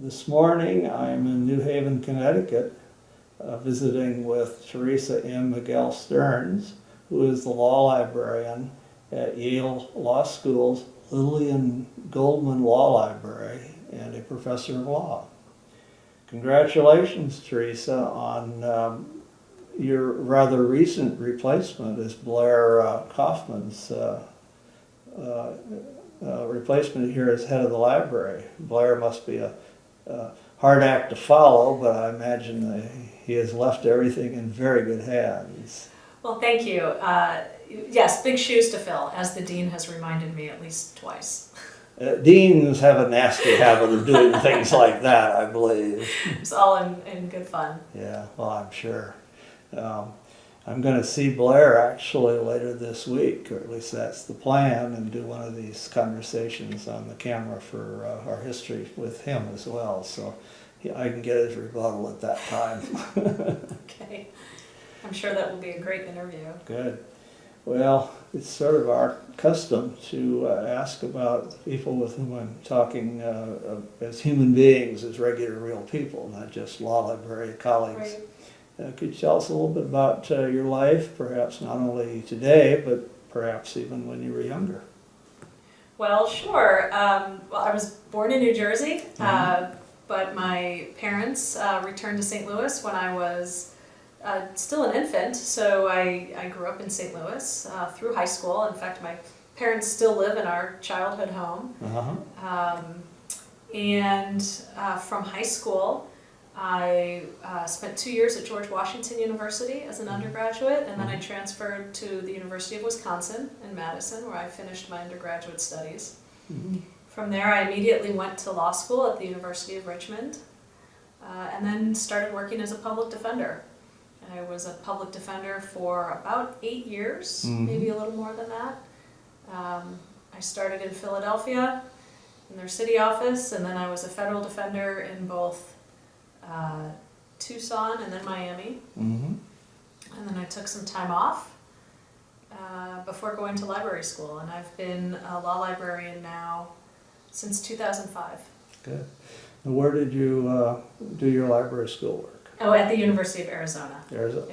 This morning I'm in New Haven, Connecticut, visiting with Teresa and Miguel Stearns, who is the law librarian at Yale Law School's Lillian Goldman Law Library and a professor of law. Congratulations, Teresa, on your rather recent replacement as Blair Kaufman's replacement here as head of the library. Blair must be a hard act to follow, but I imagine he has left everything in very good hands. Well, thank you. Yes, big shoes to fill, as the dean has reminded me at least twice. Deans have a nasty habit of doing things like that, I believe. It's all in good fun. Yeah, well, I'm sure. I'm going to see Blair actually later this week, or at least that's the plan, and do one of these conversations on the camera for our history with him as well. So I can get his rebuttal at that time. Okay. I'm sure that will be a great interview. Good. Well, it's sort of our custom to ask about people with whom I'm talking as human beings, as regular real people, not just law library colleagues. Right. Could you tell us a little bit about your life, perhaps not only today, but perhaps even when you were younger? Well, sure. Well, I was born in New Jersey, but my parents returned to St. Louis when I was still an infant, so I grew up in St. Louis through high school. In fact, my parents still live in our childhood home. And from high school, I spent 2 years at George Washington University as an undergraduate, and then I transferred to the University of Wisconsin in Madison, where I finished my undergraduate studies. From there, I immediately went to law school at the University of Richmond, and then started working as a public defender. I was a public defender for about 8 years, maybe a little more than that. I started in Philadelphia in their city office, and then I was a federal defender in both Tucson and then Miami. And then I took some time off before going to library school, and I've been a law librarian now since 2005. Good. And where did you do your library school work? Oh, at the University of Arizona.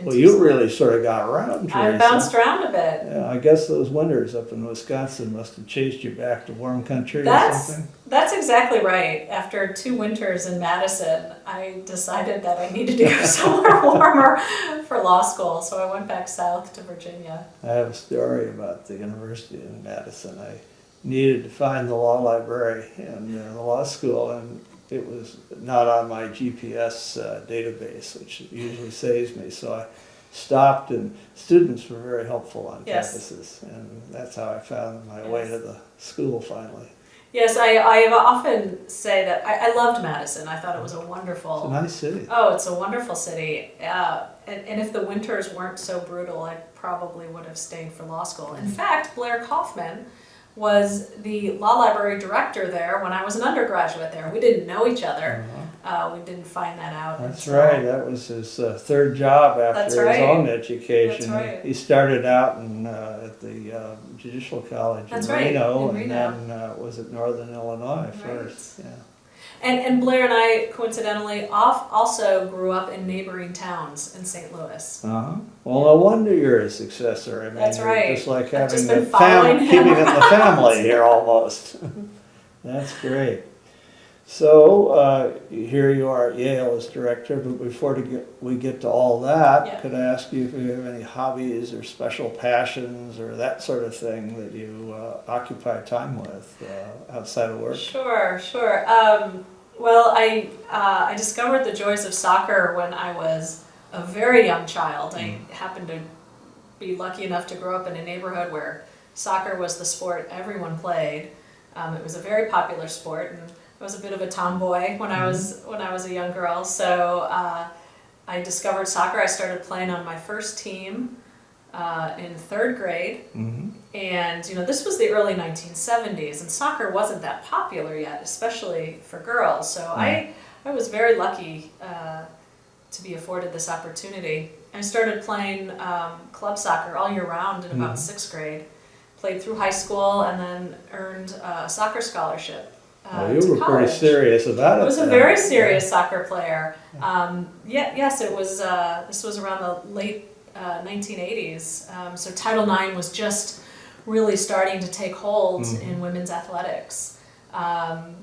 Well, you really sort of got around, Teresa. I bounced around a bit. Yeah, I guess those winters up in Wisconsin must have chased you back to warm country or something. That's exactly right. After 2 winters in Madison, I decided that I needed to go somewhere warmer for law school, so I went back south to Virginia. I have a story about the University in Madison. I needed to find the law library and the law school, and it was not on my GPS database, which usually saves me. So I stopped, and students were very helpful on campuses, and that's how I found my way to the school finally. Yes, I often say that I loved Madison. I thought it was a wonderful... It's a nice city. Oh, it's a wonderful city. And if the winters weren't so brutal, I probably would have stayed for law school. In fact, Blair Kaufman was the law library director there when I was an undergraduate there. We didn't know each other. We didn't find that out. That's right. That was his third job after his own education. That's right. He started out at the Judicial College in Reno, and then was at Northern Illinois first. Yeah. And Blair and I, coincidentally, also grew up in neighboring towns in St. Louis. Well, no wonder you're a successor. I mean, that's right. Just like I've having been following him keeping it in the family here almost. That's great. So here you are at Yale as director, but before we get to all that, could I ask you if you have any hobbies or special passions or that sort of thing that you occupy time with outside of work? Sure. Well, I discovered the joys of soccer when I was a very young child. I happened to be lucky enough to grow up in a neighborhood where soccer was the sport everyone played. It was a very popular sport, and I was a bit of a tomboy when I was a young girl. So I discovered soccer. I started playing on my first team in 3rd grade, and this was the early 1970s, and soccer wasn't that popular yet, especially for girls. So I was very lucky to be afforded this opportunity. I started playing club soccer all year round in about 6th grade. Played through high school and then earned a soccer scholarship Well, you to were pretty college. serious about it. I was a then. very serious soccer player. Yes, it was. This was around the late 1980s. So Title IX was just really starting to take hold in women's athletics.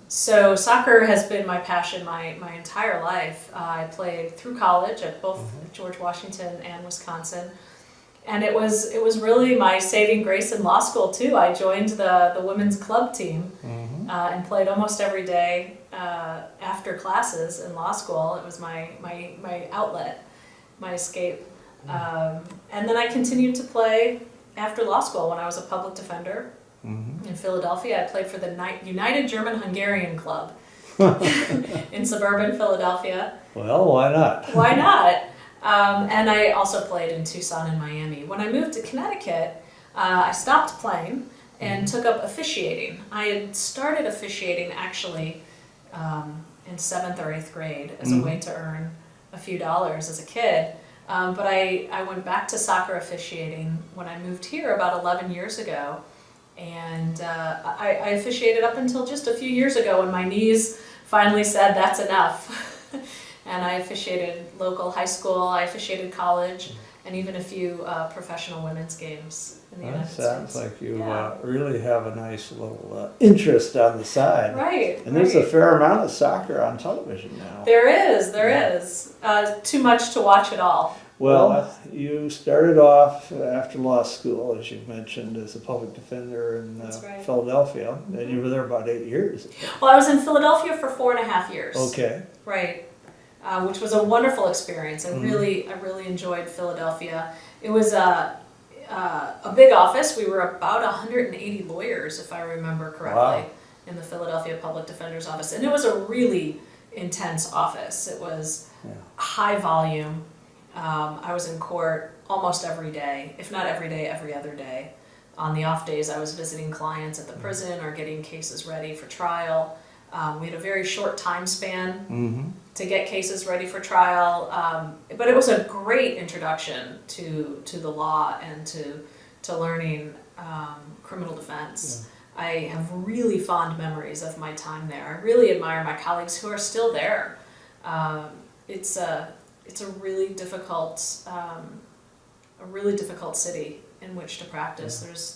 So soccer has been my passion my entire life. I played through college at both George Washington and Wisconsin. And it was really my saving grace in law school too. I joined the women's club team and played almost every day after classes in law school. It was my outlet, my escape. And then I continued to play after law school when I was a public defender in Philadelphia. I played for the United German-Hungarian Club in suburban Philadelphia. Well, why not? Why not? And I also played in Tucson and Miami. When I moved to Connecticut, I stopped playing and took up officiating. I had started officiating actually in 7th or 8th grade as a way to earn a few dollars as a kid. But I went back to soccer officiating when I moved here about 11 years ago. And I officiated up until just a few years ago when my knees finally said that's enough. And I officiated local high school, I officiated college, and even a few professional women's games in the United States. Sounds like you really have a nice little interest on the side. Right. And there's a fair amount of soccer on television now. There is. Too much to watch it all. Well, you started off after law school, as you mentioned, as a public defender in Philadelphia, and you were there about 8 years. Well, I was in Philadelphia for 4.5 years. Okay. Right. Which was a wonderful experience. I really enjoyed Philadelphia. It was a big office. We were about 180 lawyers, if I remember correctly, in the Philadelphia Public Defender's Office. And it was a really intense office. It was high volume. I was in court almost every day, if not every day, every other day. On the off days, I was visiting clients at the prison or getting cases ready for trial. We had a very short time span to get cases ready for trial, but it was a great introduction to the law and to learning criminal defense. I have really fond memories of my time there. I really admire my colleagues who are still there. It's a really difficult city in which to practice. There's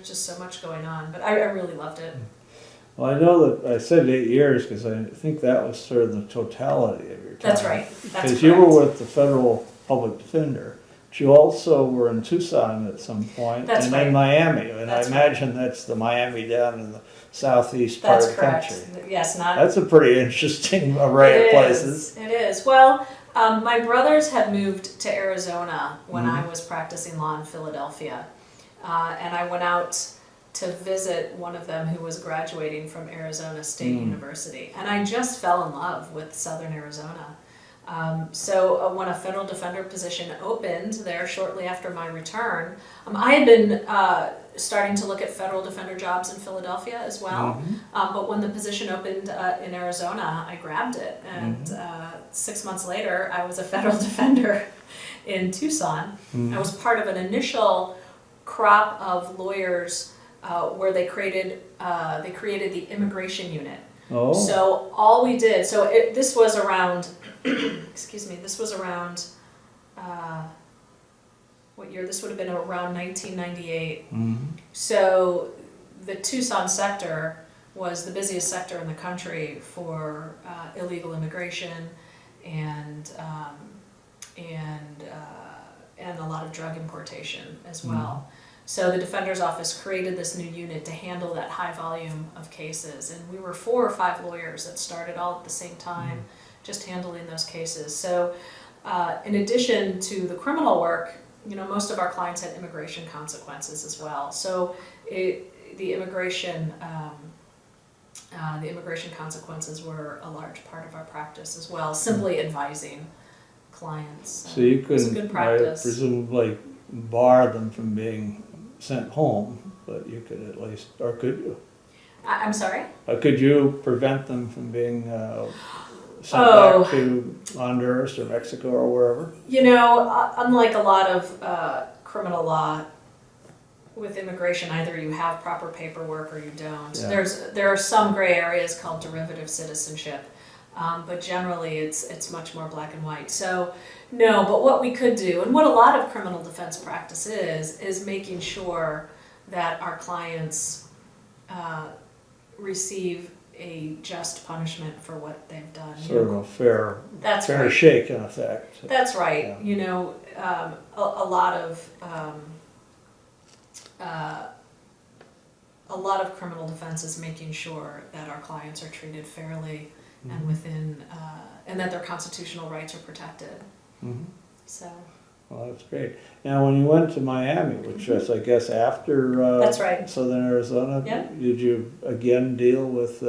just so much going on, but I really loved it. Well, I know that I said 8 years because I think that was sort of the totality of your time. That's right. Because you were with the federal public defender, but you also were in Tucson at some point, and then Miami. And I imagine that's the Miami down in the southeast part of the country. Yes, That's a pretty interesting array of places. It is. Well, my brothers had moved to Arizona when I was practicing law in Philadelphia, and I went out to visit one of them who was graduating from Arizona State University. And I just fell in love with Southern Arizona. So when a federal defender position opened there shortly after my return, I had been starting to look at federal defender jobs in Philadelphia as well. But when the position opened in Arizona, I grabbed it. And 6 months later, I was a federal defender in Tucson. I was part of an initial crop of lawyers where they created the immigration unit. Oh. So all we did, this was around, excuse me, this was around, what year? This would have been around 1998. So the Tucson sector was the busiest sector in the country for illegal immigration and a lot of drug importation as well. So the Defender's Office created this new unit to handle that high volume of cases. And we were 4 or 5 lawyers that started all at the same time, just handling those cases. So in addition to the criminal work, most of our clients had immigration consequences as well. So the immigration consequences were a large part of our practice as well, simply advising clients. So you It was a couldn't, good practice. presumably, bar them from being sent home, but you could at least, or could you? I'm sorry? Could you prevent them from being sent back to Honduras or Mexico or wherever? Unlike a lot of criminal law with immigration, either you have proper paperwork or you don't. Yeah. There are some gray areas called derivative citizenship, but generally it's much more black and white. So no, but what we could do, and what a lot of criminal defense practice is making sure that our clients receive a just punishment for what they've done. Sort of a fair That's fair right. shake in effect. That's right. Yeah. You know, a lot of criminal defense is making sure that our clients are treated fairly and within, and that their constitutional rights are protected. Mhm. So Well, that's great. Now, when you went to Miami, which was, I guess, after That's right. Southern Arizona, Yeah. did you again deal with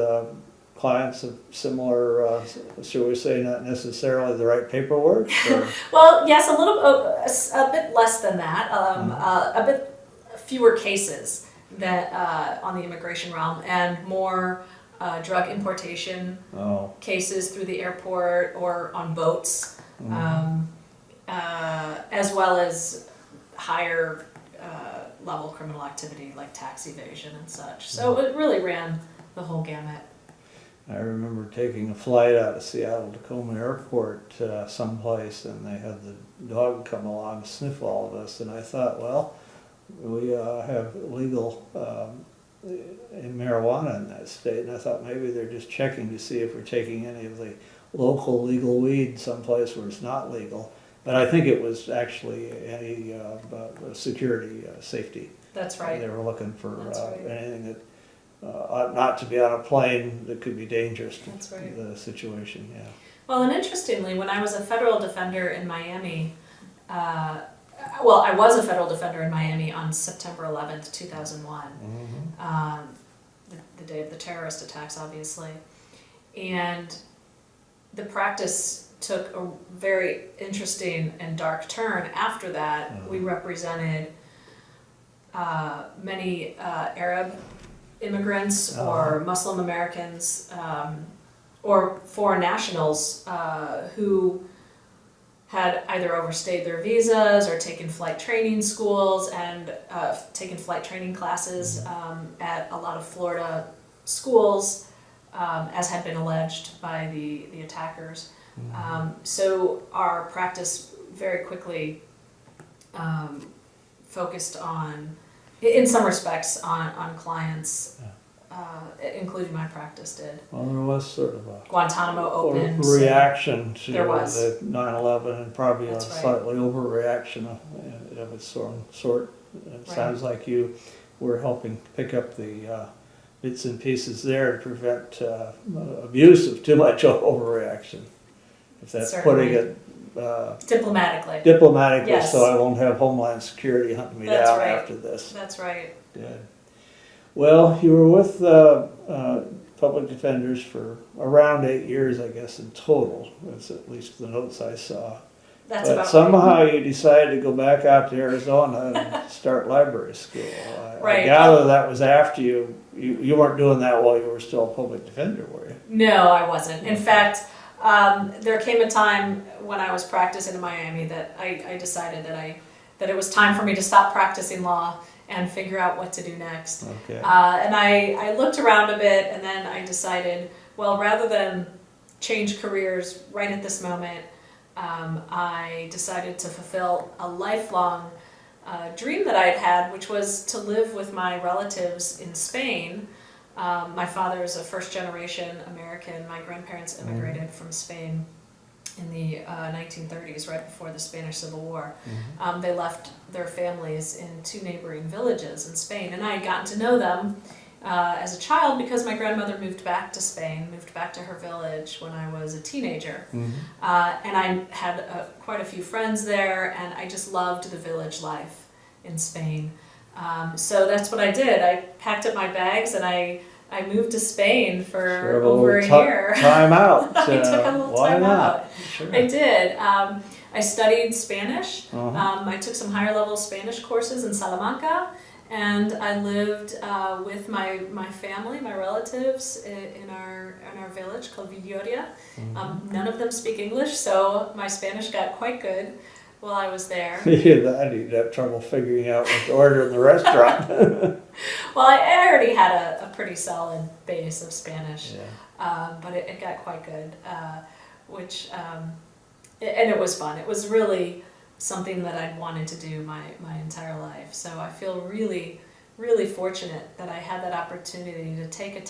clients of similar, shall we say, not necessarily the right paperwork? Or? well, yes, a bit less than that. A bit fewer cases that on the immigration realm, and more drug importation Oh. cases through the airport or on boats. As well as higher level criminal activity like tax evasion and such. So it really ran the whole gamut. I remember taking a flight out of Seattle Tacoma Airport someplace, and they had the dog come along and sniff all of us, and I thought, well, we have legal in marijuana in that state, and I thought maybe they're just checking to see if we're taking any of the local legal weed someplace where it's not legal. But I think it was actually any security, safety. That's right. They were looking for That's right. anything that ought not to be on a plane that could be dangerous to That's right. the situation. Yeah. Well, and interestingly, when I was a federal defender in Miami, I was a federal defender in Miami on September 11th, 2001, the day of the terrorist attacks, obviously. And the practice took a very interesting and dark turn after that. We represented many Arab immigrants or Muslim Americans or foreign nationals who had either overstayed their visas or taken flight training schools and taken flight training classes at a lot of Florida schools, as had been alleged by the attackers. So our practice very quickly focused on, in some respects, on clients, including my practice did. Well, there was sort of a Guantanamo opened. reaction to There was. the 9/11, and probably That's a right. slightly overreaction of its own sort. It Right. sounds like you were helping pick up the bits and pieces there to prevent abuse of too much overreaction. If that's Certainly. putting it Diplomatically. diplomatically, Yes. so I won't have Homeland Security hunting me That's down right. after this. That's right. Good. Well, you were with public defenders for around 8 years, I guess, in total. That's at least the notes I saw. That's But about somehow you decided to go back out to Arizona and start library school. I Right. gather that was after you weren't doing that while you were still a public defender, were you? No, I wasn't. In fact, there came a time when I was practicing in Miami that I decided that it was time for me to stop practicing law and figure out what to do next. Okay. And I looked around a bit, and then I decided, well, rather than change careers right at this moment, I decided to fulfill a lifelong dream that I had had, which was to live with my relatives in Spain. My father is a first-generation American. My grandparents immigrated from Spain in the 1930s, right before the Spanish Civil War. They left their families in 2 neighboring villages in Spain, and I had gotten to know them as a child because my grandmother moved back to Spain, moved back to her village when I was a teenager. And I had quite a few friends there, and I just loved the village life in Spain. So that's what I did. I packed up my bags and I moved to Spain for Sort of over a year. Time out. I took a little why time not? out. Sure. I did. I studied Spanish. Uh-huh. I took some higher level Spanish courses in Salamanca, and I lived with my family, my relatives, in our village called Villoria. None of them speak English, so my Spanish got quite good. while I was there. Yeah, that you'd have trouble figuring out what to order in the restaurant. Well, I already had a pretty solid base of Spanish, Yeah. but it got quite good, and it was fun. It was really something that I'd wanted to do my entire life. So I feel really, really fortunate that I had that opportunity to take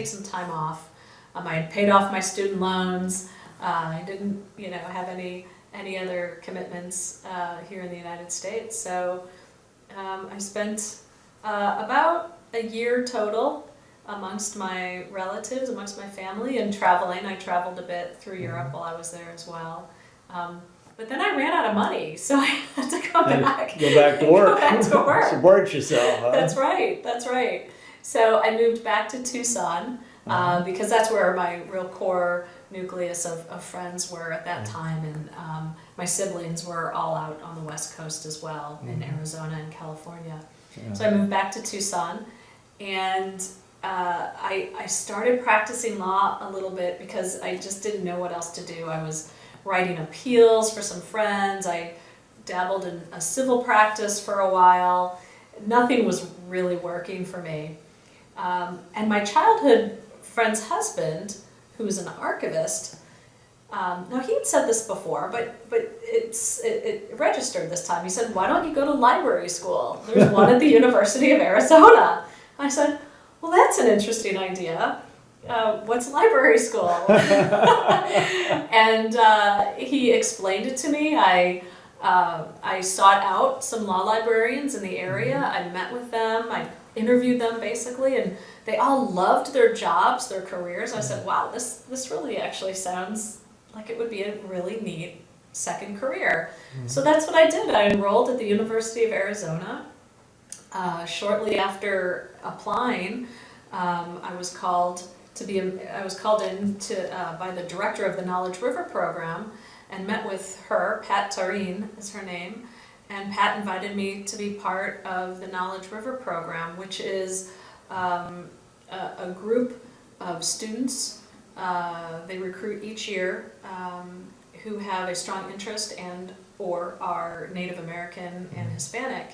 some time off. I had paid off my student loans. I didn't, have any other commitments here in the United States. So I spent about a year total amongst my relatives, amongst my family, and traveling. I traveled a bit through Europe while I was there as well. But then I ran out of money, so I had to go back. Go back to work. Go back to work. Support yourself, huh? That's right. So I moved back to Tucson because that's where my real core nucleus of friends were at that time, and my siblings were all out on the West Coast as well, in Arizona and California. Yeah. So I moved back to Tucson, and I started practicing law a little bit because I just didn't know what else to do. I was writing appeals for some friends. I dabbled in a civil practice for a while. Nothing was really working for me. And my childhood friend's husband, who was an archivist, now he had said this before, but it registered this time. He said, "Why don't you go to library school? There's one at the University of Arizona." I said, "Well, that's an interesting idea. What's library school?" And he explained it to me. I sought out some law librarians in the area. I met with them. I interviewed them basically, and they all loved their jobs, their careers. I said, "Wow, this really actually sounds like it would be a really neat second career." So that's what I did. I enrolled at the University of Arizona. Shortly after applying, I was called in by the director of the Knowledge River program, and met with her. Pat Tarin is her name, and Pat invited me to be part of the Knowledge River program, which is a group of students. They recruit each year who have a strong interest or are Native American and Hispanic.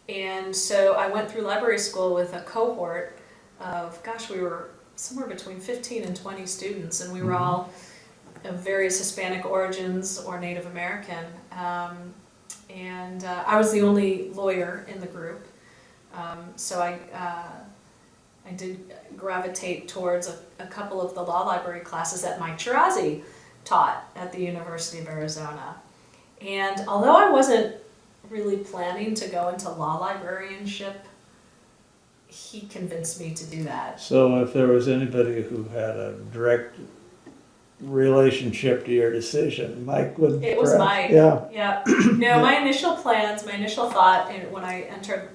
And so I went through library school with a cohort of, we were somewhere between 15 and 20 students, and we were all of various Hispanic origins or Native American. And I was the only lawyer in the group. So I did gravitate towards a couple of the law library classes that Mike Chirazi taught at the University of Arizona. And although I wasn't really planning to go into law librarianship, he convinced me to do that. So if there was anybody who had a direct relationship to your decision, Mike would. It was Mike. Yeah. No, my initial thought when I entered,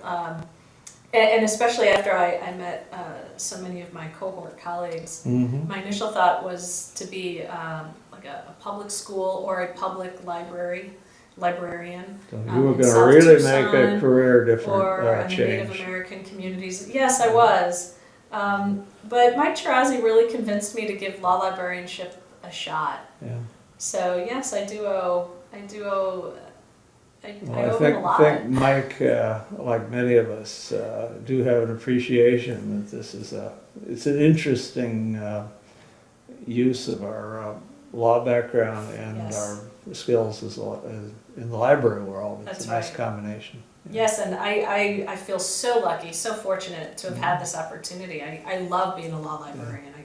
and especially after I met so many of my cohort colleagues, my initial thought was to be like a public school or a public librarian. So you were going to really make a career or change. Native American communities. Yes, I was. But Mike Chirazi really convinced me to give law librarianship a shot. Yeah. So yes, I owe him a lot. I think Mike, like many of us, do have an appreciation that this is it's an interesting use of our law background and our skills as in the library world. It's That's a nice right. combination. Yes, and I feel so lucky, so fortunate to have had this opportunity. I love being a law librarian. I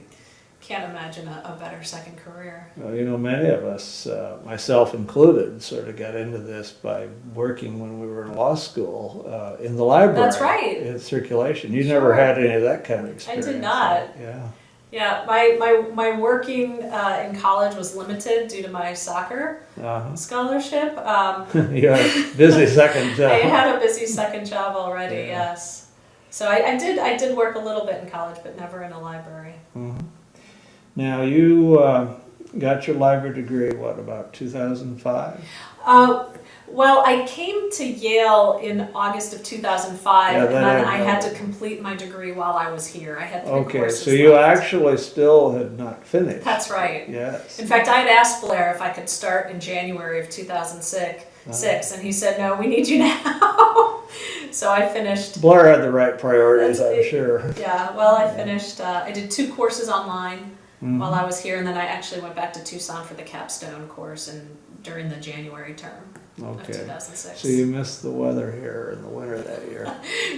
can't imagine a better second career. Well, many of us, myself included, sort of got into this by working when we were in law school in the library. That's right. In circulation. You Sure. never had any of that kind of experience. I did not. Yeah. Yeah, my working in college was limited due to my soccer scholarship. You had a busy second job. I had a busy second job already. Yes, so I did work a little bit in college, but never in a library. Now you got your library degree, what, about 2005? Well, I came to Yale in August of 2005, Yeah, and that then I I know. had to complete my degree while I was here. I had 3 Okay, courses so you left. actually still had not finished. That's right. Yes. In fact, I had asked Blair if I could start in January of 2006, and he said, "No, we need you now." So I finished. Blair had the right priorities, I'm It- sure. Yeah, well, I finished. I did 2 courses online Mhm. while I was here, and then I actually went back to Tucson for the capstone course during the January term of Okay. 2006. So you missed the weather here in the winter that year.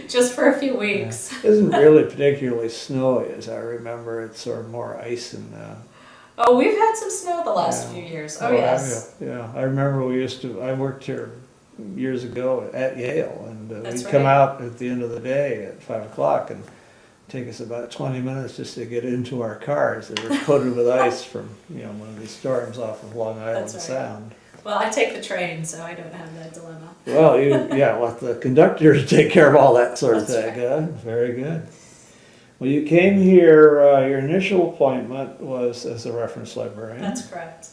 Just for a few weeks. It isn't really particularly snowy, as I remember. It's sort of more ice and. Oh, we've had some snow the last Yeah. few years. Oh, Oh, yes. have you? Yeah, I remember I worked here years ago at Yale, and That's we'd come right. out at the end of the day at 5 o'clock and take us about 20 minutes just to get into our cars. They were coated with ice from, one of these storms off of Long Island That's right. Sound. Well, I take the train, so I don't have that dilemma. Well, let the conductors take care of all that sort of That's thing. right. Very good. Well, you came here, your initial appointment was as a reference librarian. That's correct.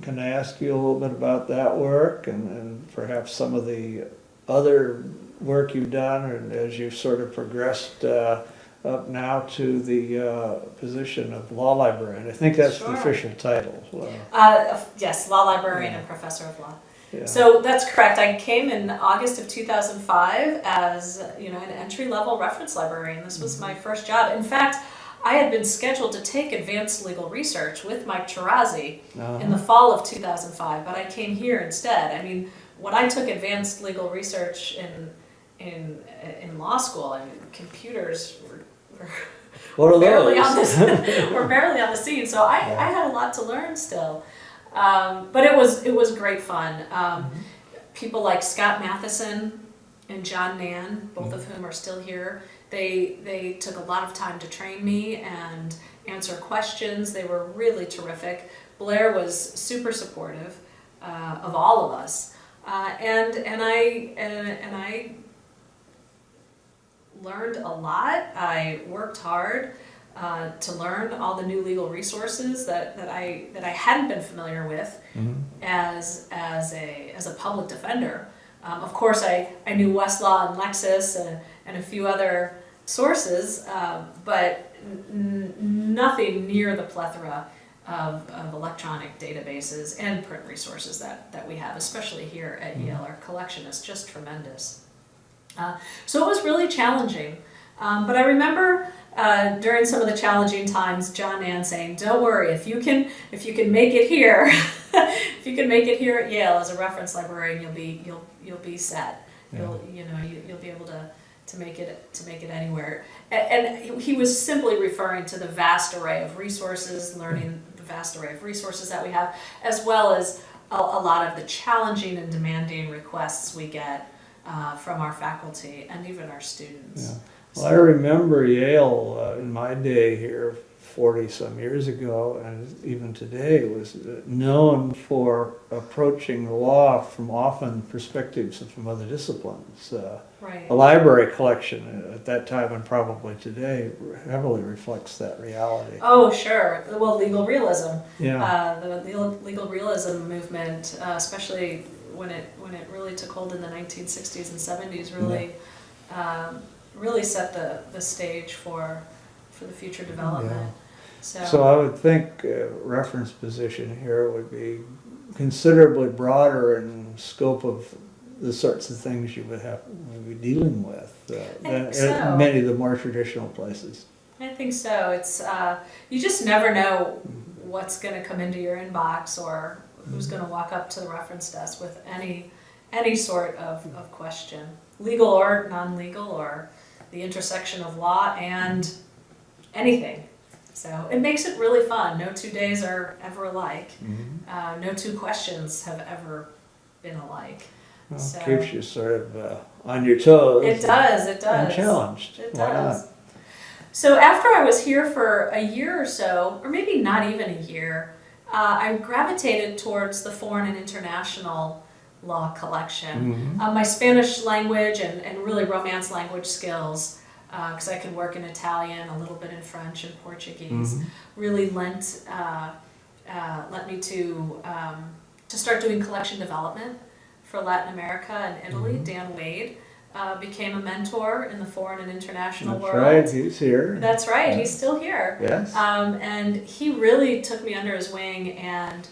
Can I ask you a little bit about that work and perhaps some of the other work you've done and as you've sort of progressed up now to the position of law librarian? I think that's Sure. the official title. Yes, law librarian Yeah. and professor of law. Yeah. So that's correct. I came in August of 2005 as an entry-level reference librarian. This was my first job. In fact, I had been scheduled to take advanced legal research with Mike Teresa in the fall of 2005, but I came here instead. I mean, when I took advanced legal research in law school, I mean, computers were What are barely on those? this. We're barely on the scene, so I had a lot to learn still. But it was great fun. People like Scott Matheson and John Nan, both of whom are still here, they took a lot of time to train me and answer questions. They were really terrific. Blair was super supportive of all of us, and I learned a lot. I worked hard to learn all the new legal resources that I hadn't been familiar with as a public defender. Of course, I knew Westlaw and Lexis and a few other sources, but nothing near the plethora of electronic databases and print resources that we have, especially here at Yale. Our collection is just tremendous. So it was really challenging. But I remember during some of the challenging times, John Nan saying, "Don't worry, if you can make it here, if you can make it here at Yale as a reference librarian, you'll be set. Yeah. You'll be able to make it anywhere." And he was simply referring to the vast array of resources, learning the vast array of resources that we have, as well as a lot of the challenging and demanding requests we get from our faculty and even our students. Yeah. Well, I remember Yale in my day here 40 some years ago, and even today, was known for approaching the law from often perspectives from other disciplines. Right. The library collection at that time and probably today heavily reflects that reality. Oh, sure. Well, legal realism. Yeah. The legal realism movement, especially when it really took hold in the 1960s and 70s, really set the stage for the future development. Yeah. So So I would think reference position here would be considerably broader in scope of the sorts of things you would be dealing with than so. in many of the more traditional places. I think so. It's you just never know what's going to come into your inbox or who's going to walk up to the reference desk with any sort of question, legal or non-legal, or the intersection of law and anything. So it makes it really fun. No 2 days are ever alike. No 2 questions have ever been alike. Well, So- keeps you sort of on your toes. It does. And challenged. It Why does. not? So after I was here for a year or so, or maybe not even a year, I gravitated towards the foreign and international law collection. My Spanish language and really Romance language skills, because I could work in Italian, a little bit in French and Portuguese, really lent led me to start doing collection development for Latin America and Italy. Dan Wade became a mentor in the foreign and international world. That's right, he's here. That's right, he's still here. Yes. And he really took me under his wing and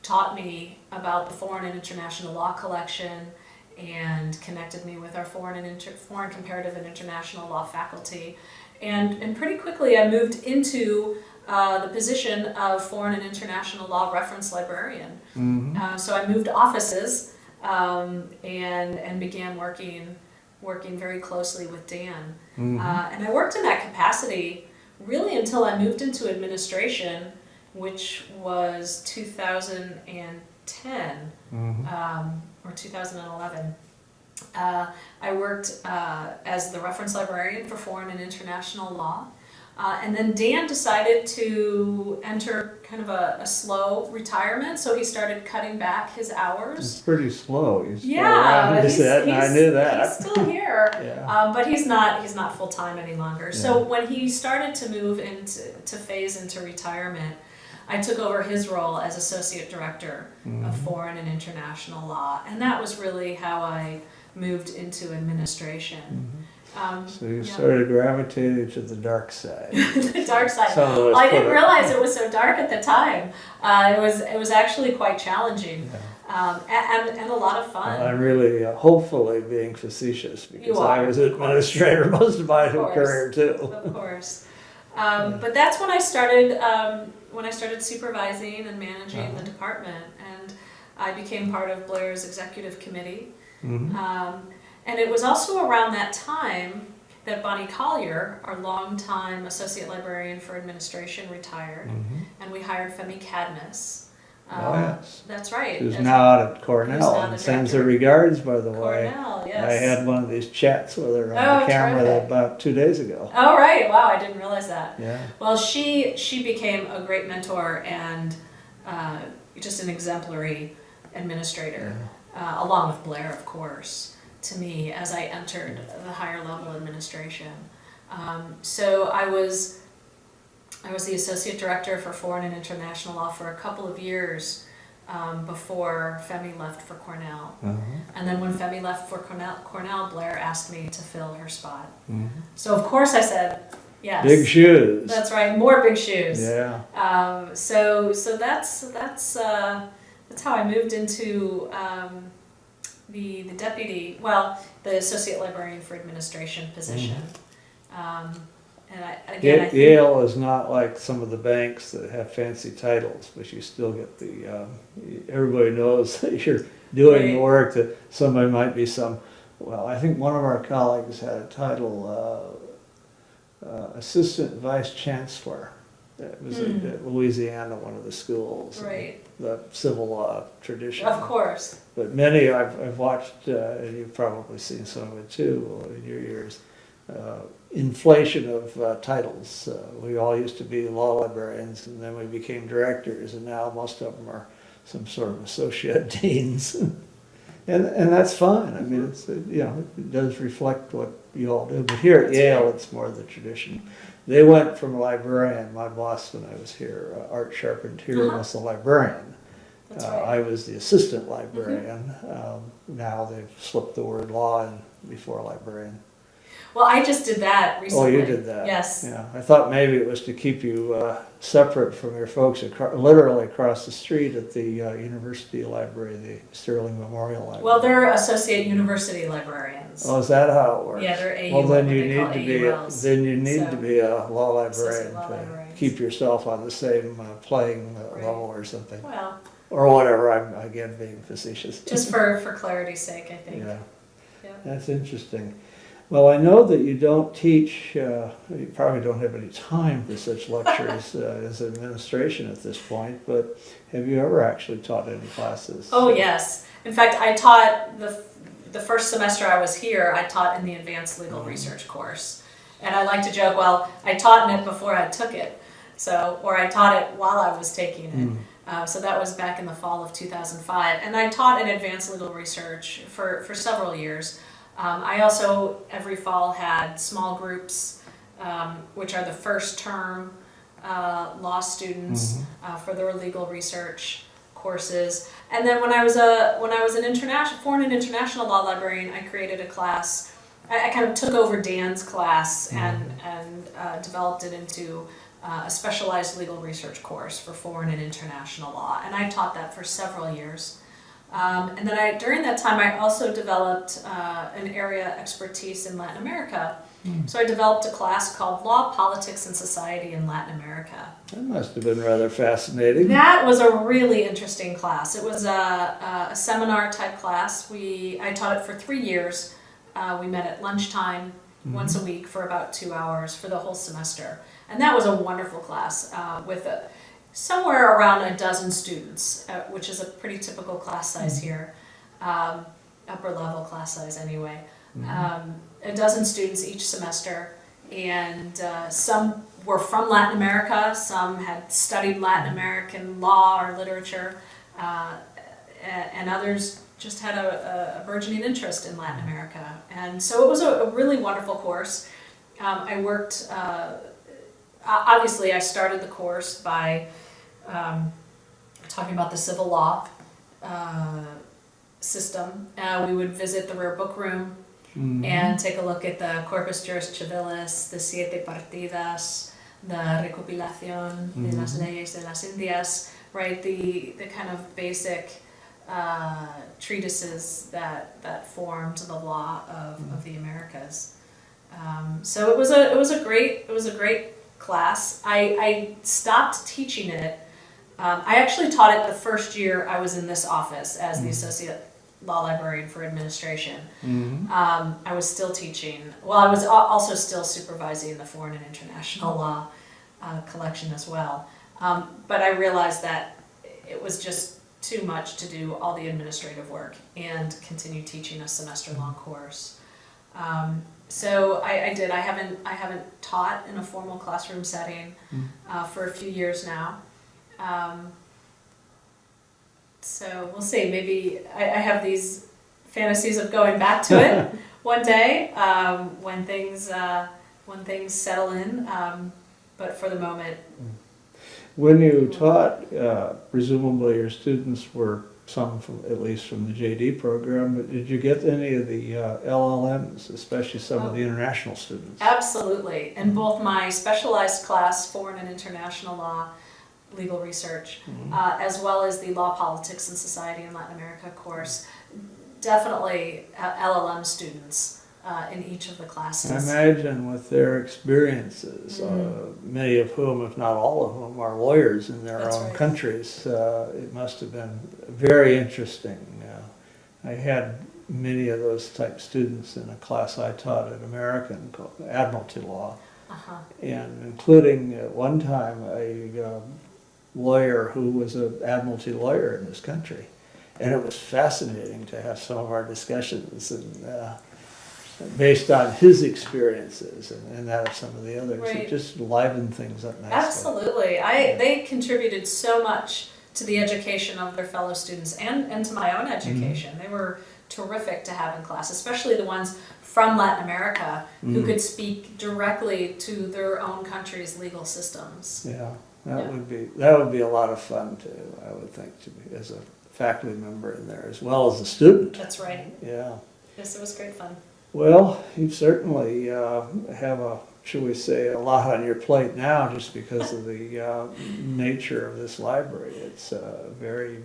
taught me about the foreign and international law collection and connected me with our foreign comparative and international law faculty. And pretty quickly I moved into the position of foreign and international law reference librarian. So I moved offices and began working very closely with Dan. And I worked in that capacity really until I moved into administration, which was 2010 or 2011. I worked as the reference librarian for foreign and international law. And then Dan decided to enter kind of a slow retirement, so he started cutting back his hours. It's pretty slow. He's Yeah, around, I knew that. He's still here, Yeah. but he's not full time any longer. So when he started to move to phase into retirement, I took over his role as associate director of foreign and international law, and that was really how I moved into administration. So you started gravitating to the dark side. The dark side. Some of us Well, I put didn't it- realize it was so dark at the time. It was actually quite challenging, and a lot of fun. I'm really hopefully being facetious because You are, I was of administrator most of my Of course. career too. Of course. But that's when I started supervising and managing the department, and I became part of Blair's executive committee. And it was also around that time that Bonnie Collier, our longtime associate librarian for administration, retired, and we hired Femi Cadmus. Oh, yes. That's right. Who's As- now out at who's Cornell now and the sends her director. regards, by the way. Cornell, yes. I had one of these chats with her on Oh, the camera terrific. about 2 days ago. Oh, right. Wow, I didn't realize that. Yeah. Well, she became a great mentor and just an exemplary administrator, along with Blair, of course, to me as I entered the higher level administration. So I was the associate director for foreign and international law for a couple of years before Femi left for Cornell. And then when Femi left for Cornell, Blair asked me to fill her spot. So of course I said yes. Big shoes. That's right, more big shoes. Yeah. So that's how I moved into the the associate librarian for administration position. And I think Yale is not like some of the banks that have fancy titles, but you still get the, everybody knows that you're doing the Right. work that somebody might be I think one of our colleagues had a title, Assistant Vice Chancellor. It was at Louisiana, one of the schools. Right. The civil law tradition. Of course. But many, I've watched, and you've probably seen some of it too in your years, inflation of titles. We all used to be law librarians, and then we became directors, and now most of them are some sort of associate deans. And that's fine. I mean, it's, it does reflect what you all do. But here at That's Yale, right. it's more the tradition. They went from librarian, my boss when I was here, Art Charpentier was the librarian. That's right. I was the assistant librarian. Now they've slipped the word law in before librarian. Well, I just did that recently. Oh, you did that? Yes. Yeah, I thought maybe it was to keep you separate from your folks literally across the street at the University Library, the Sterling Memorial Library. Well, they're associate university librarians. Oh, is that how it works? Yeah, they're AU. Well, then what you they call need to be AULs. to be a law librarian Associate law to librarians. keep yourself on the same playing Right. level or something, Well, or whatever. I'm again being facetious. just for clarity's sake, I think. Yeah, Yeah. that's interesting. Well, I know that you don't teach, you probably don't have any time for such lectures as administration at this point, but have you ever actually taught any classes? Oh, yes. In fact, I taught the first semester I was here, I taught in the advanced legal research course. And I like to joke, well, I taught in it before I took it, or I taught it while I was taking it. So that was back in the fall of 2005. And I taught in advanced legal research for several years. I also, every fall, had small groups, which are the first term law students for their legal research courses. And then when I was an foreign and international law librarian, I created a class. I kind of took over Dan's class and developed it into a specialized legal research course for foreign and international law, and I taught that for several years. And then during that time, I also developed an area expertise in Latin America. So I developed a class called Law, Politics, and Society in Latin America. That must have been rather fascinating. That was a really interesting class. It was a seminar type class. I taught it for 3 years. We met at lunchtime once a week for about 2 hours for the whole semester. And that was a wonderful class with somewhere around a dozen students, which is a pretty typical class size here, upper level class size anyway. A dozen students each semester, and some were from Latin America, some had studied Latin American law or literature, and others just had a burgeoning interest in Latin America. And so it was a really wonderful course. I worked, obviously I started the course by talking about the civil law system. We would visit the rare book room and take a look at the Corpus Juris Civilis, the Siete Partidas, the Recopilación de las Leyes de las Indias, right? The kind of basic treatises that formed the law of the Americas. So it was a great class. I stopped teaching it. I actually taught it the first year I was in this office as the associate law librarian for administration. I was still teaching. Well, I was also still supervising the foreign and international law collection as well. But I realized that it was just too much to do all the administrative work and continue teaching a semester-long course. So I did. I haven't taught in a formal classroom setting for a few years now. So we'll see. Maybe I have these fantasies of going back to it one day when things settle in. But for the moment. When you taught, presumably your students were some from, at least from the JD program, but did you get any of the LLMs, especially some of the international students? Absolutely. In both my specialized class, Foreign and International Law, Legal Research, as well as the Law, Politics, and Society in Latin America course, definitely LLM students in each of the classes. I imagine with their experiences, many of whom, if not all of whom, are lawyers in their own countries, it must have been very interesting. I had many of those type students in a class I taught at American called Admiralty Law, and including at one time a lawyer who was an Admiralty lawyer in this country. And it was fascinating to have some of our discussions and based on his experiences and that of some of the others. Right. It just livened things up nicely. Absolutely. They contributed so much to the education of their fellow students and to my own education. They were terrific to have in class, especially the ones from Latin America who could speak directly to their own country's legal systems. Yeah, that would be a lot of fun too, I would think, to be as a faculty member in there as well as a student. That's right. Yeah. Yes, it was great fun. Well, you certainly have should we say, a lot on your plate now just because of the nature of this library. It's very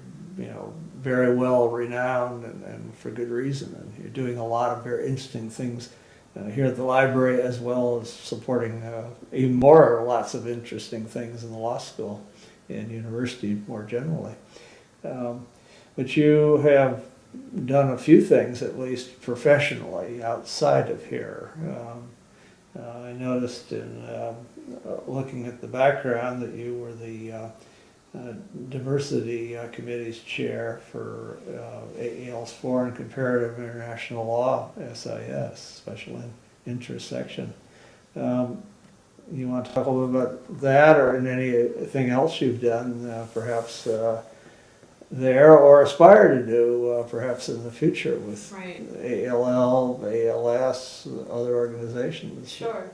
well renowned and for good reason. And you're doing a lot of very interesting things here at the library, as well as supporting even more lots of interesting things in the law school and university more generally. But you have done a few things, at least professionally, outside of here. I noticed in looking at the background that you were the Diversity Committee's chair for AEL's Foreign Comparative International Law, SIS, Special Interest Section. You want to talk a little bit about that, or in anything else you've done, perhaps there, or aspire to do, perhaps in the future with ALL, ALS, other organizations? Sure.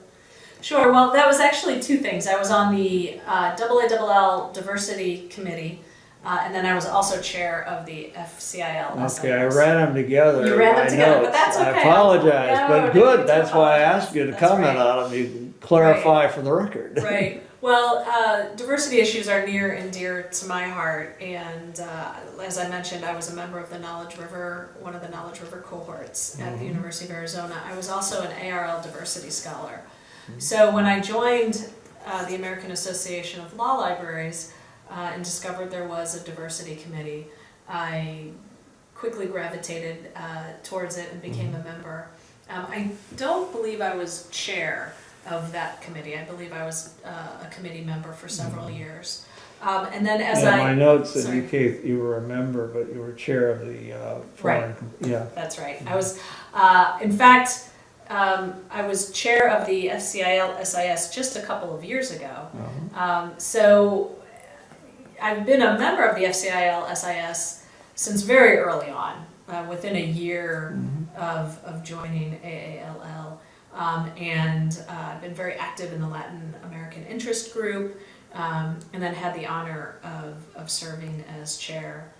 Sure. Well, that was actually two things. I was on the AALL Diversity Committee, and then I was also chair of the FCIL. Okay, I ran them together. You in ran them my together, but notes. that's okay. I apologize, No, but no good. need to That's why I apologize. asked you to That's comment right. on them. You can clarify for the record. Right. Well, diversity issues are near and dear to my heart, and as I mentioned, I was a member of the Knowledge River, one of the Knowledge River cohorts at the University of Arizona. I was also an ARL Diversity Scholar. So when I joined the American Association of Law Libraries and discovered there was a diversity committee, I quickly gravitated towards it and became a member. I don't believe I was chair of that committee. I believe I was a committee member for several years. And then as my notes sorry. indicate you were a member, but you were chair of the foreign. Yeah. That's right. I was, in fact, I was chair of the FCIL-SIS just a couple of years ago. So I've been a member of the FCIL-SIS since very early on, within a year of joining AALL. And I've been very active in the Latin American Interest Group, and then had the honor of serving as chair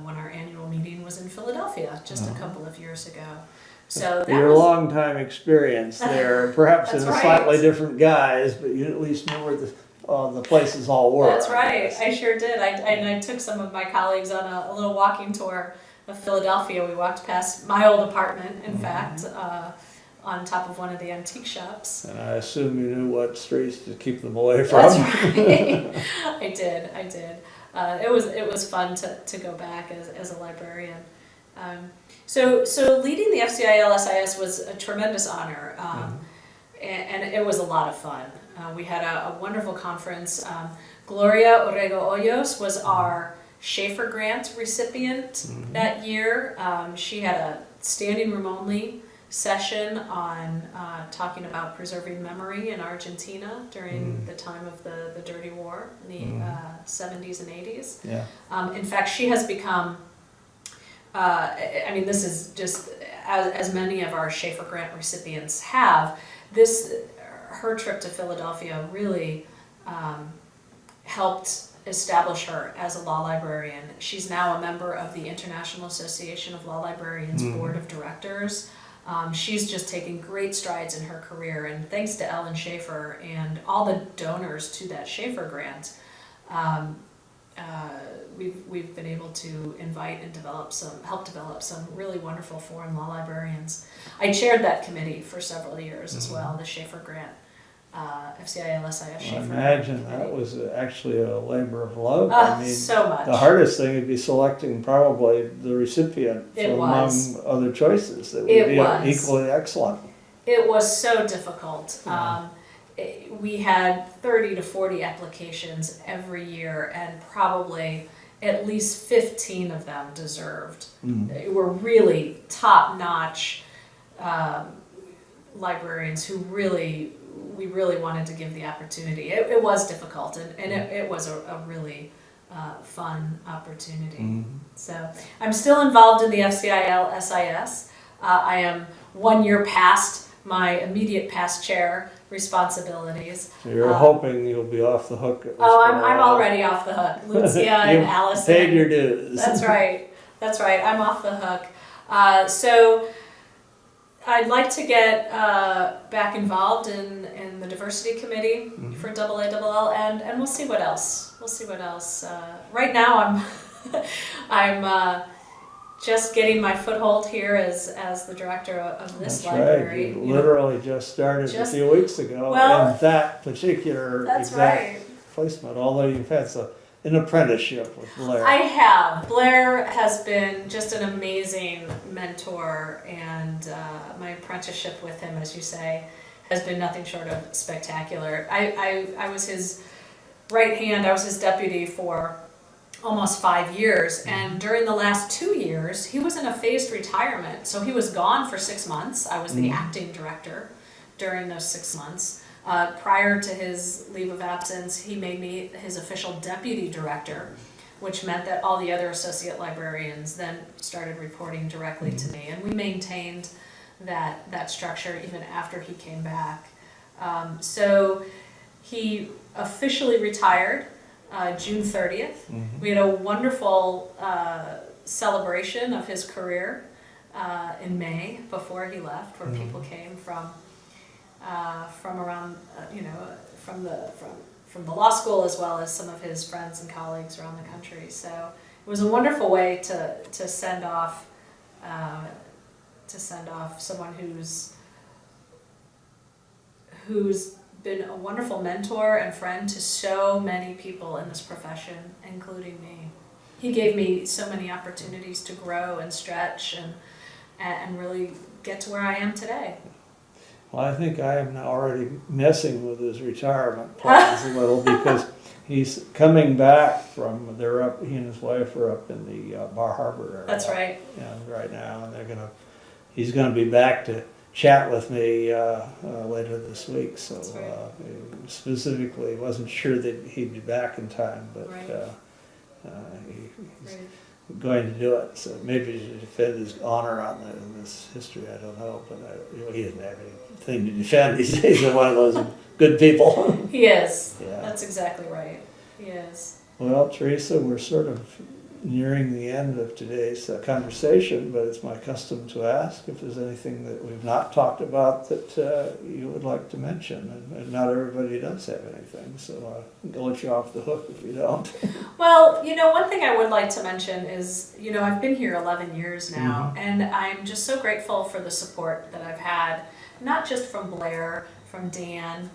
when our annual meeting was in Philadelphia just a couple of years ago. So that Your was, long-time experience there, perhaps in a That's slightly right. different guise, but you at least knew where the places all were. That's I right. guess. I sure did. I took some of my colleagues on a little walking tour of Philadelphia. We walked past my old apartment, in fact, on top of one of the antique shops. And I assume you knew what streets to keep them away from. That's right. I did. It was fun to go back as a librarian. So leading the FCIL-SIS was a tremendous honor, and it was a lot of fun. We had a wonderful conference. Gloria Orrego Hoyos was our Schaefer Grant recipient that year. She had a standing room only session on talking about preserving memory in Argentina during the time of the Dirty War in the 70s and 80s. Yeah. In fact, she has become, I mean, this is just, as many of our Schaefer Grant recipients have, her trip to Philadelphia really helped establish her as a law librarian. She's now a member of the International Association of Law Librarians Board of Directors. She's just taken great strides in her career, and thanks to Ellen Schaefer and all the donors to that Schaefer Grant, we've been able to invite and help develop some really wonderful foreign law librarians. I chaired that committee for several years as well, the Schaefer Grant, FCIL-SIS Schaefer. I imagine Grant that Committee. was actually a labor of love. I mean, So much. the hardest thing would be selecting probably the recipient It from was. among other choices that would It be was. equally excellent. It was so difficult. Yeah. We had 30 to 40 applications every year, and probably at least 15 of them deserved. They were really top-notch librarians who we really wanted to give the opportunity. It was difficult, and it was a really fun opportunity. So I'm still involved in the FCIL-SIS. I am 1 year past my immediate past chair responsibilities. So you're hoping you'll be off the hook. At least Oh, for a I'm while. already off the hook. Lucia and You've Allison. paid your dues. That's right. I'm off the hook. So I'd like to get back involved in the diversity committee for AALL, and we'll see what else. Right now, I'm just getting my foothold here as the director of this That's library. right. You literally just started a few weeks ago Well, in that particular That's exact right. placement, although you've had an apprenticeship with Blair. I have. Blair has been just an amazing mentor, and my apprenticeship with him, as you say, has been nothing short of spectacular. I was his right hand, I was his deputy for almost 5 years, and during the last 2 years, he was in a phased retirement. So he was gone for 6 months. I was the acting director during those 6 months. Prior to his leave of absence, he made me his official deputy director, which meant that all the other associate librarians then started reporting directly to me. And we maintained that structure even after he came back. So he officially retired June 30th. We had a wonderful celebration of his career in May before he left, where people came from around, from the law school, as well as some of his friends and colleagues around the country. So it was a wonderful way to send off someone who's been a wonderful mentor and friend to so many people in this profession, including me. He gave me so many opportunities to grow and stretch and really get to where I am today. Well, I think I am now already messing with his retirement plans a little, because he's coming back from, he and his wife are up in the Bar Harbor area. That's right. And right now, and he's gonna be back to chat with me later this week. So specifically, wasn't sure that he'd be back in time, but he's going to do it. So maybe to defend his honor on this history, I don't know, but he doesn't have anything to defend. He's one of those good people. He is. Yeah. That's exactly right. He is. Well, Teresa, we're sort of nearing the end of today's conversation, but it's my custom to ask if there's anything that we've not talked about that you would like to mention. And not everybody does have anything, so I'll let you off the hook if you don't. Well, one thing I would like to mention is, I've been here 11 years now, and I'm just so grateful for the support that I've had, not just from Blair, from Dan,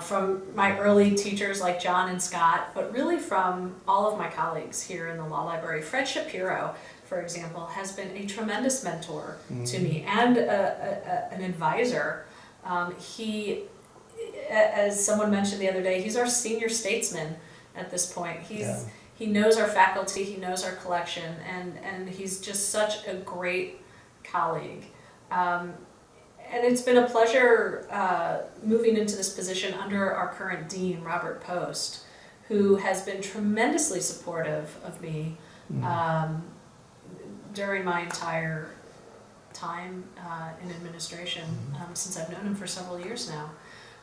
from my early teachers like John and Scott, but really from all of my colleagues here in the law library. Fred Shapiro, for example, has been a tremendous mentor to me and an advisor. He, as someone mentioned the other day, he's our senior statesman at this point. He knows our faculty, he knows our collection, and he's just such a great colleague. And it's been a pleasure moving into this position under our current dean, Robert Post, who has been tremendously supportive of me during my entire time in administration, since I've known him for several years now.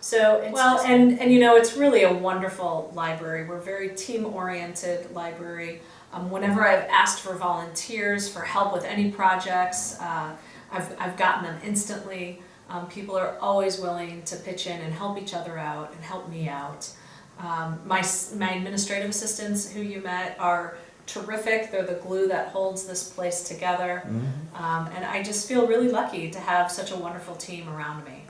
So, it's really a wonderful library. We're a very team-oriented library. Whenever I've asked for volunteers for help with any projects, I've gotten them instantly. People are always willing to pitch in and help each other out and help me out. My administrative assistants who you met are terrific. They're the glue that holds this place together. And I just feel really lucky to have such a wonderful team around me.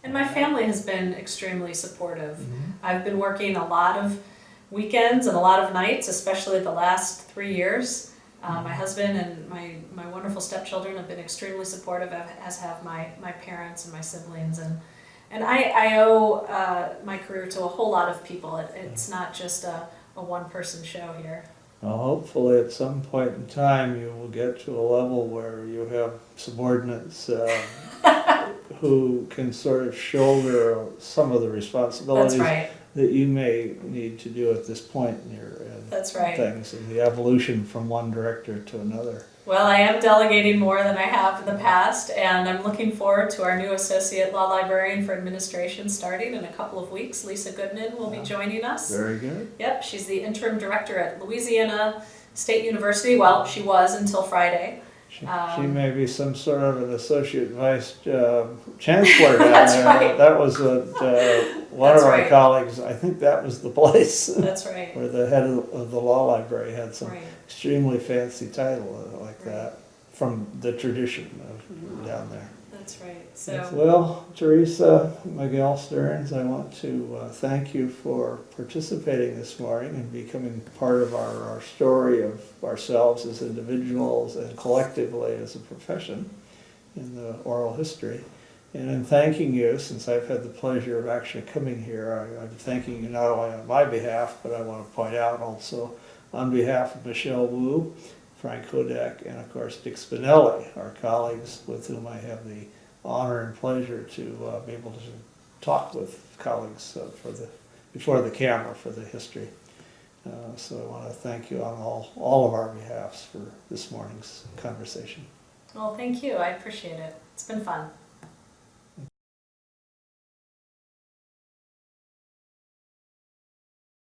And my family has been extremely supportive. I've been working a lot of weekends and a lot of nights, especially the last 3 years. My husband and my wonderful stepchildren have been extremely supportive, as have my parents and my siblings. And I owe my career to a whole lot of people. It's not just a one-person show here. Well, hopefully at some point in time you will get to a level where you have subordinates who can sort of shoulder some of the responsibilities that you may need to do at this point in your things, and the evolution from one director to another. Well, I am delegating more than I have in the past, and I'm looking forward to our new Associate Law Librarian for Administration starting in a couple of weeks. Lisa Goodman will be joining us. Very good. Yep, she's the interim director at Louisiana State University. Well, she was until Friday. She may be some sort of an associate vice chancellor down That's there. right. That was one of our colleagues. I think that was the place. That's right. Where the head of the law library had some extremely fancy title like that from the tradition of down there. That's right. So, well, Teresa, Miguel, Stearns, I want to thank you for participating this morning and becoming part of our story of ourselves as individuals and collectively as a profession in the oral history. And in thanking you, since I've had the pleasure of actually coming here, I'm thanking you not only on my behalf, but I want to point out also on behalf of Michelle Wu, Frank Hodek, and of course Dick Spinelli, our colleagues with whom I have the honor and pleasure to be able to talk with colleagues before the camera for the history. So I want to thank you on all of our behalfs for this morning's conversation. well, thank you. I appreciate it. It's been fun.